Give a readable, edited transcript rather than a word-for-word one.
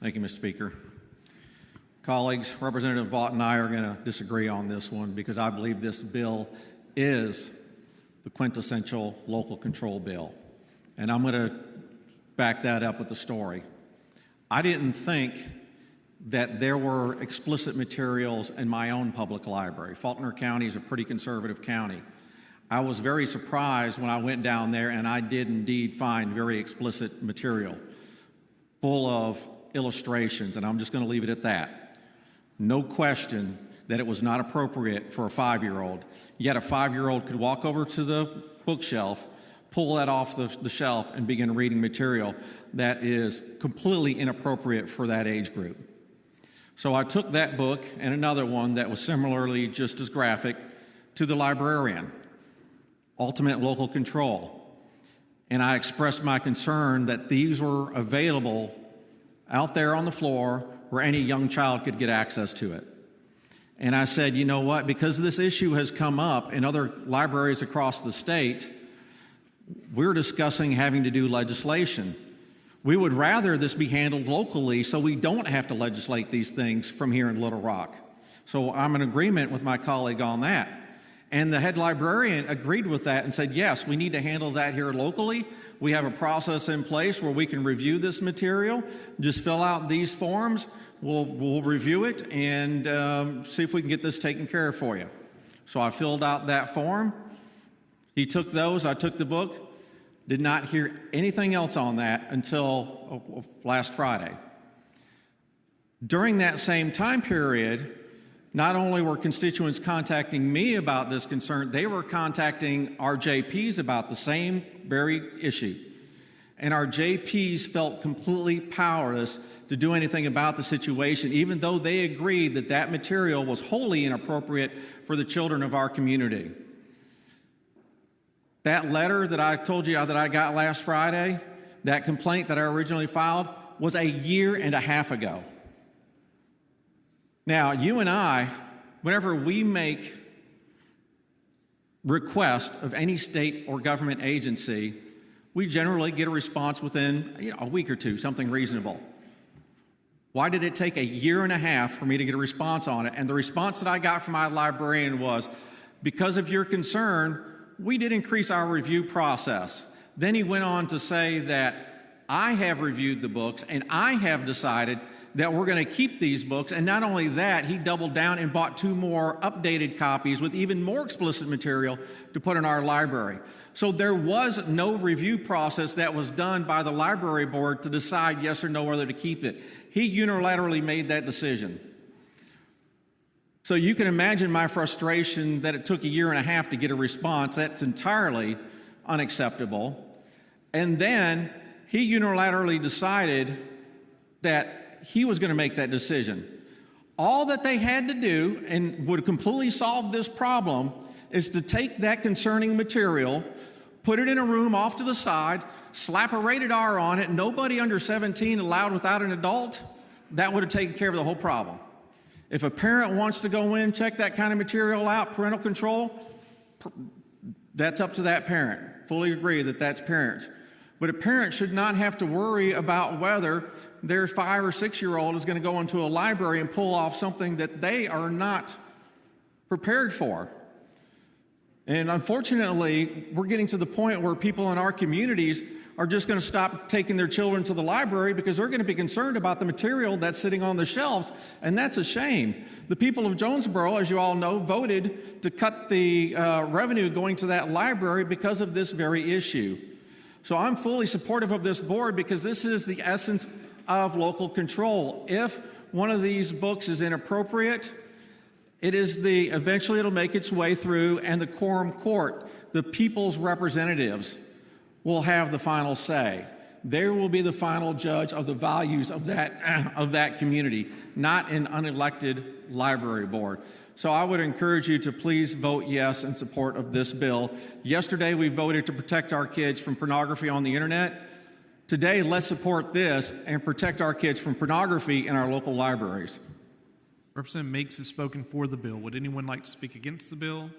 Thank you, Mr. Speaker. Colleagues, Representative Vaught and I are going to disagree on this one because I believe this bill is the quintessential local control bill. And I'm going to back that up with the story. I didn't think that there were explicit materials in my own public library. Faulkner County is a pretty conservative county. I was very surprised when I went down there and I did indeed find very explicit material, full of illustrations, and I'm just going to leave it at that. No question that it was not appropriate for a 5-year-old. Yet a 5-year-old could walk over to the bookshelf, pull that off the shelf, and begin reading material that is completely inappropriate for that age group. So I took that book and another one that was similarly just as graphic to the librarian, Ultimate Local Control. And I expressed my concern that these were available out there on the floor where any young child could get access to it. And I said, you know what, because this issue has come up in other libraries across the state, we're discussing having to do legislation. We would rather this be handled locally so we don't have to legislate these things from here in Little Rock. So I'm in agreement with my colleague on that. And the head librarian agreed with that and said, yes, we need to handle that here locally. We have a process in place where we can review this material. Just fill out these forms. We'll review it and see if we can get this taken care of for you. So I filled out that form. He took those. I took the book. Did not hear anything else on that until last Friday. During that same time period, not only were constituents contacting me about this concern, they were contacting our JPs about the same very issue. And our JPs felt completely powerless to do anything about the situation, even though they agreed that that material was wholly inappropriate for the children of our community. That letter that I told you that I got last Friday, that complaint that I originally filed, was 1.5 years ago. Now, you and I, whenever we make request of any state or government agency, we generally get a response within a week or two, something reasonable. Why did it take 1.5 years for me to get a response on it? And the response that I got from my librarian was, because of your concern, we did increase our review process. Then he went on to say that I have reviewed the books and I have decided that we're going to keep these books. And not only that, he doubled down and bought 2 more updated copies with even more explicit material to put in our library. So there was no review process that was done by the library board to decide yes or no whether to keep it. He unilaterally made that decision. So you can imagine my frustration that it took 1.5 years to get a response. That's entirely unacceptable. And then he unilaterally decided that he was going to make that decision. All that they had to do, and would completely solve this problem, is to take that concerning material, put it in a room off to the side, slap a rated R on it, nobody under 17 allowed without an adult. That would have taken care of the whole problem. If a parent wants to go in, check that kind of material out, parental control, that's up to that parent. Fully agree that that's parents. But a parent should not have to worry about whether their 5 or 6-year-old is going to go into a library and pull off something that they are not prepared for. And unfortunately, we're getting to the point where people in our communities are just going to stop taking their children to the library because they're going to be concerned about the material that's sitting on the shelves, and that's a shame. The people of Jonesboro, as you all know, voted to cut the revenue going to that library because of this very issue. So I'm fully supportive of this board because this is the essence of local control. If one of these books is inappropriate, eventually it'll make its way through, and the quorum court, the people's representatives, will have the final say. They will be the final judge of the values of that community, not an unelected library board. So I would encourage you to please vote yes in support of this bill. Yesterday we voted to protect our kids from pornography on the internet. Today, let's support this and protect our kids from pornography in our local libraries. Representative Meeks has spoken for the bill. Would anyone like to speak against the bill?